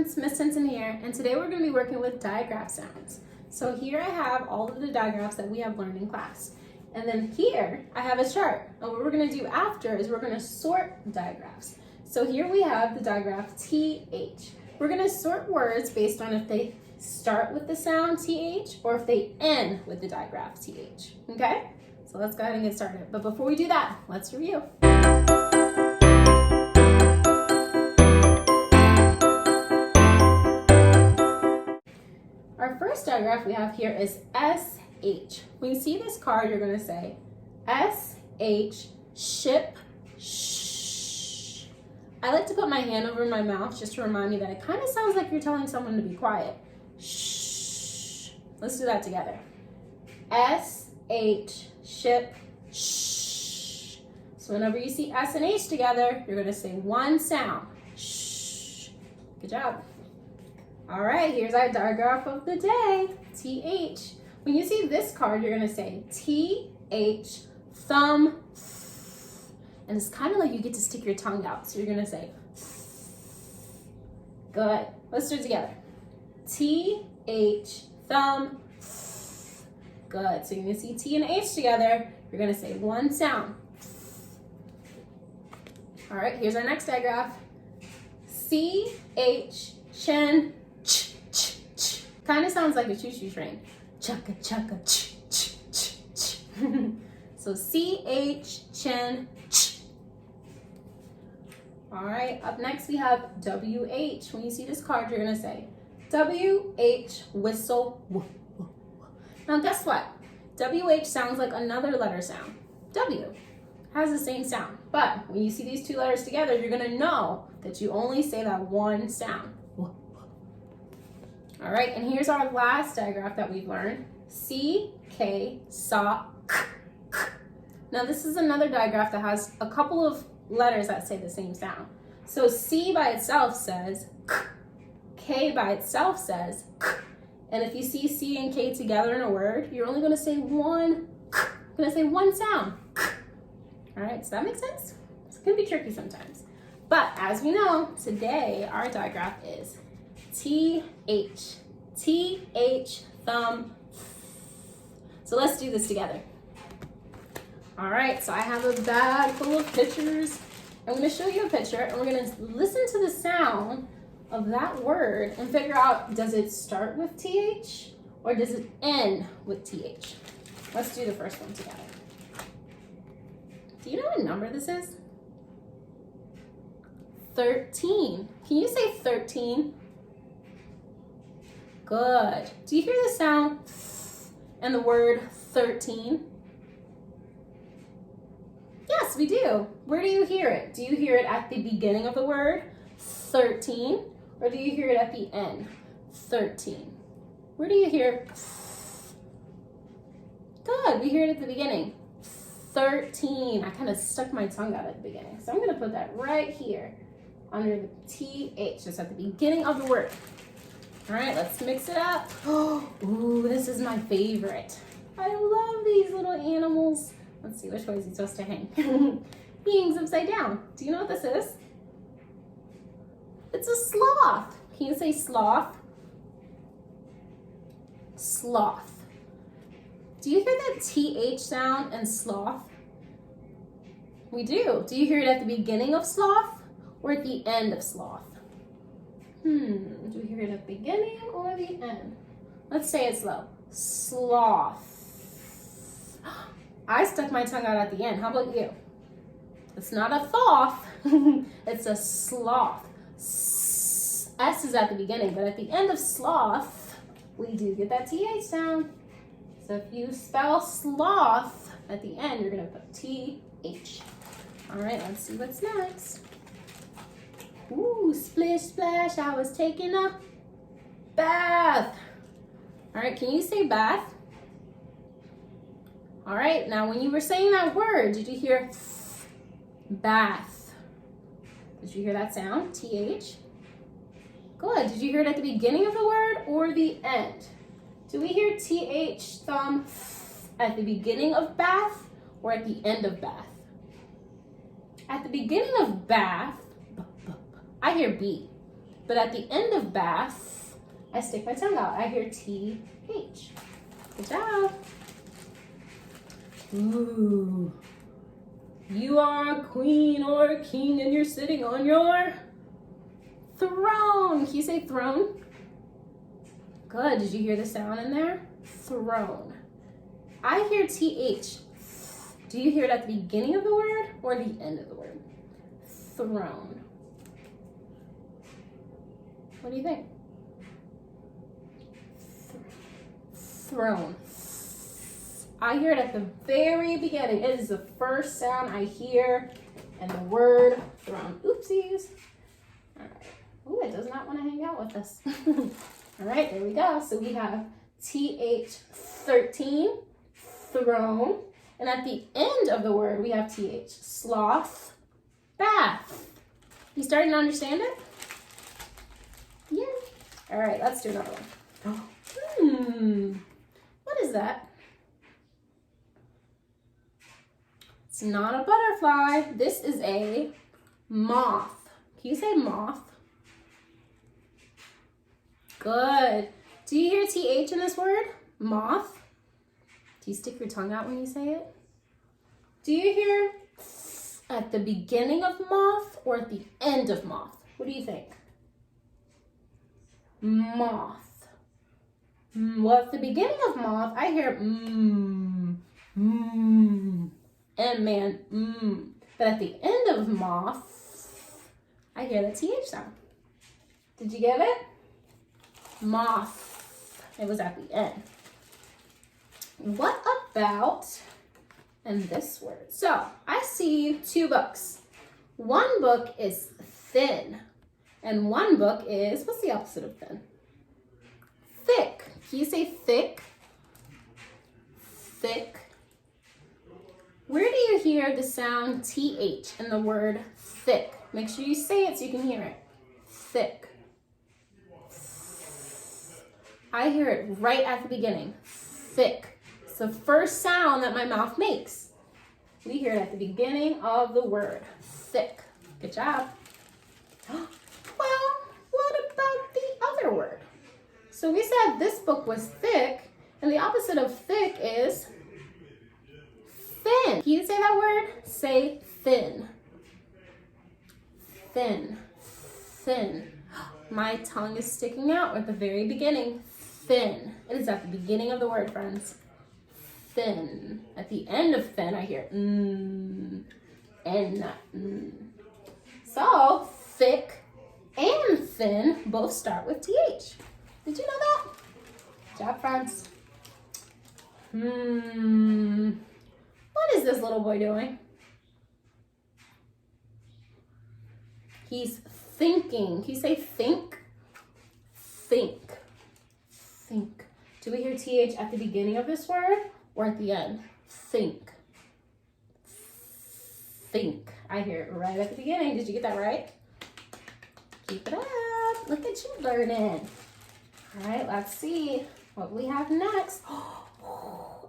friends, Miss Tinson here, and today we're going to be working with digraph sounds. So here I have all of the digraphs that we have learned in class. And then here I have a chart. And what we're going to do after is we're going to sort digraphs. So here we have the digraph TH. We're going to sort words based on if they start with the sound TH or if they end with the digraph TH. Okay? So let's go ahead and get started. But before we do that, let's review. Our first digraph we have here is SH. When you see this card, you're going to say SH, ship, shh. I like to put my hand over my mouth just to remind me that it kind of sounds like you're telling someone to be quiet. Shh. Let's do that together. SH, ship, shh. So whenever you see S and H together, you're going to say one sound. Shh. Good job. All right, here's our digraph of the day, TH. When you see this card, you're going to say TH, thumb, and it's kind of like you get to stick your tongue out. So you're going to say, good. Let's do it together. TH, thumb, good. So you're going to see T and H together. You're going to say one sound. All right, here's our next digraph. CH, chin, kind of sounds like a choo-choo train. Chugga chugga ch ch ch ch. So CH, chin, ch. All right, up next we have WH. When you see this card, you're gonna say WH, whistle. Now guess what? WH sounds like another letter sound. W has the same sound, but when you see these two letters together, you're gonna know that you only say that one sound. All right, and here's our last digraph that we've learned. CK, saw, k, k. Now this is another digraph that has a couple of letters that say the same sound. So C by itself says k, K by itself says k. And if you see C and K together in a word, you're only gonna say one k. You're gonna say one sound, k. All right, so that makes sense? It's gonna be tricky sometimes. But as we know, today our digraph is TH, TH, thumb. So let's do this together. All right, so I have a bag full of pictures. I'm gonna show you a picture and we're gonna listen to the sound of that word and figure out, does it start with TH or does it end with TH? Let's do the first one together. Do you know what number this is? 13. Can you say 13? Good. Do you hear the sound and the word 13? Yes, we do. Where do you hear it? Do you hear it at the beginning of the word, 13, or do you hear it at the end, 13? Where do you hear? Good, we hear it at the beginning, 13. I kind of stuck my tongue out at the beginning, so I'm going to put that right here under the TH, just at the beginning of the word. All right, let's mix it up. Ooh, this is my favorite. I love these little animals. Let's see, which way is he supposed to hang? He hangs upside down. Do you know what this is? It's a sloth. Can you say sloth? Sloth. Do you hear that TH sound in sloth? We do. Do you hear it at the beginning of sloth or at the end of sloth? Do we hear it at the beginning or the end? Let's say it slow. Sloth. I stuck my tongue out at the end. How about you? It's not a thoth. It's a sloth. S is at the beginning, but at the end of sloth, we do get that TH sound. So if you spell sloth at the end, you're going to put TH. All right, let's see what's next. Ooh, splish splash, I was taking a bath. All right, can you say bath? All right, now when you were saying that word, did you hear bath? Did you hear that sound, TH? Good, did you hear it at the beginning of the word or the end? Do we hear TH, thumb, at the beginning of bath or at the end of bath? At the beginning of bath, I hear B. But at the end of bath, I stick my tongue out. I hear TH. Good job. Ooh. You are a queen or a king and you're sitting on your throne. Can you say throne? Good. Did you hear the sound in there? Throne. I hear TH. Do you hear it at the beginning of the word or the end of the word? Throne. What do you think? Throne. I hear it at the very beginning. It is the first sound I hear in the word throne. Oopsies. All right. Ooh, it does not want to hang out with us. All right, there we go. So we have TH13, throne. And at the end of the word, we have TH, sloth, bath. You starting to understand it? Yeah. All right, let's do another one. Oh. What is that? It's not a butterfly. This is a moth. Can you say moth? Good. Do you hear TH in this word? Moth? Do you stick your tongue out when you say it? Do you hear at the beginning of moth or at the end of moth? What do you think? Moth. Well, at the beginning of moth, I hear and man, But at the end of moth, I hear the TH sound. Did you get it? Moth. It was at the end. What about in this word? So I see two books. One book is thin, and one book is, what's the opposite of thin? Thick. Can you say thick? Thick. Where do you hear the sound TH in the word thick? Make sure you say it so you can hear it. Thick. I hear it right at the beginning. Thick. It's the first sound that my mouth makes. We hear it at the beginning of the word. Thick. Good job. Well, what about the other word? So we said this book was thick, and the opposite of thick is thin. Can you say that word? Say thin. Thin. Thin. My tongue is sticking out at the very beginning. Thin. It is at the beginning of the word, friends. Thin. At the end of thin, I hear and not So, thick and thin both start with TH. Did you know that? Good job, friends. What is this little boy doing? He's thinking. Can you say think? Think. Think. Do we hear TH at the beginning of this word or at the end? Think. Think. I hear it right at the beginning. Did you get that right? Keep it up. Look at you learning. All right, let's see what we have next.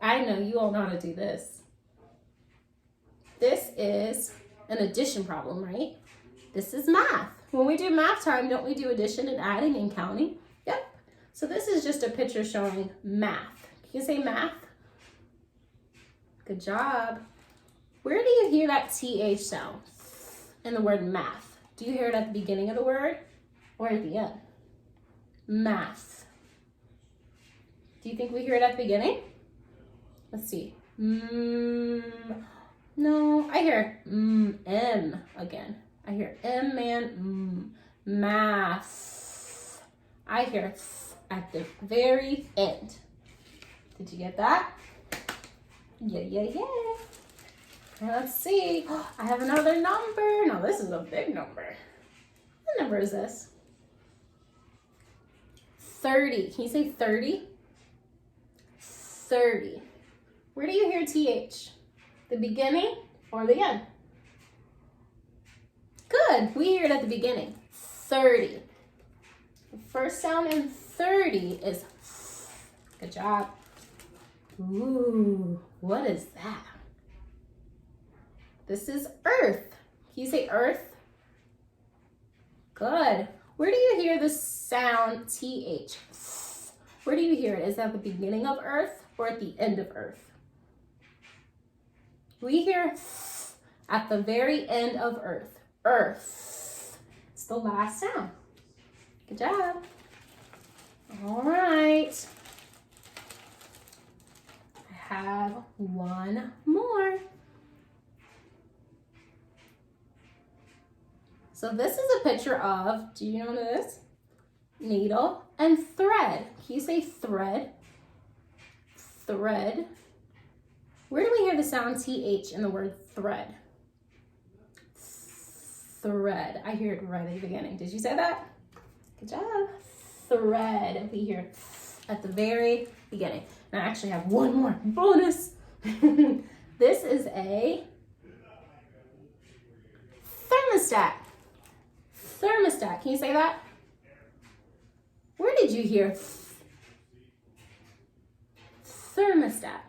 I know you all know how to do this. This is an addition problem, right? This is math. When we do math time, don't we do addition and adding and counting? Yep. So this is just a picture showing math. Can you say math? Good job. Where do you hear that TH sound in the word math? Do you hear it at the beginning of the word or at the end? Math. Do you think we hear it at the beginning? Let's see. No, I hear M again. I hear M and math. I hear at the very end. Did you get that? Yeah. And let's see. I have another number. Now this is a big number. What number is this? 30. Can you say 30? 30. Where do you hear TH? The beginning or the end? Good. We hear it at the beginning. 30. The first sound in 30 is good job. Ooh, what is that? This is earth. Can you say earth? Good. Where do you hear the sound TH? Where do you hear it? Is that the beginning of earth or at the end of earth? We hear at the very end of earth. Earth. It's the last sound. Good job. All right. I have one more. So this is a picture of, do you know this? Needle and thread. Can you say thread? Thread. Where do we hear the sound TH in the word thread? Thread. I hear it right at the beginning. Did you say that? Good job. Thread. We hear it at the very beginning. And I actually have one more bonus. This is a thermostat. Thermostat. Can you say that? Where did you hear thermostat?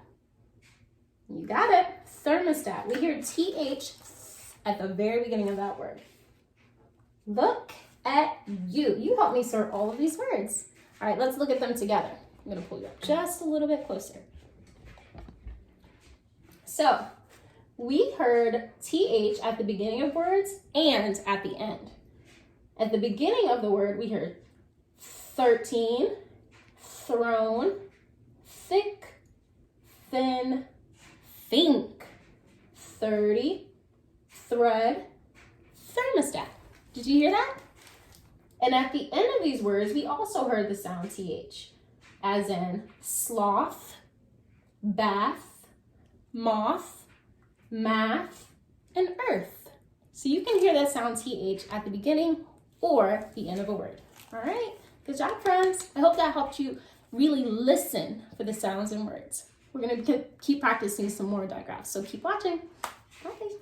You got it. Thermostat. We hear TH at the very beginning of that word. Look at you. You helped me sort all of these words. All right, let's look at them together. I'm going to pull you up just a little bit closer. So, we heard TH at the beginning of words and at the end. At the beginning of the word, we heard 13, thrown, thick, thin, think, 30, thread, thermostat. Did you hear that? And at the end of these words, we also heard the sound TH, as in sloth, bath, moth, math, and earth. So you can hear that sound TH at the beginning or the end of a word. All right, good job, friends. I hope that helped you really listen for the sounds and words. We're gonna keep practicing some more digraphs, so keep watching. Bye.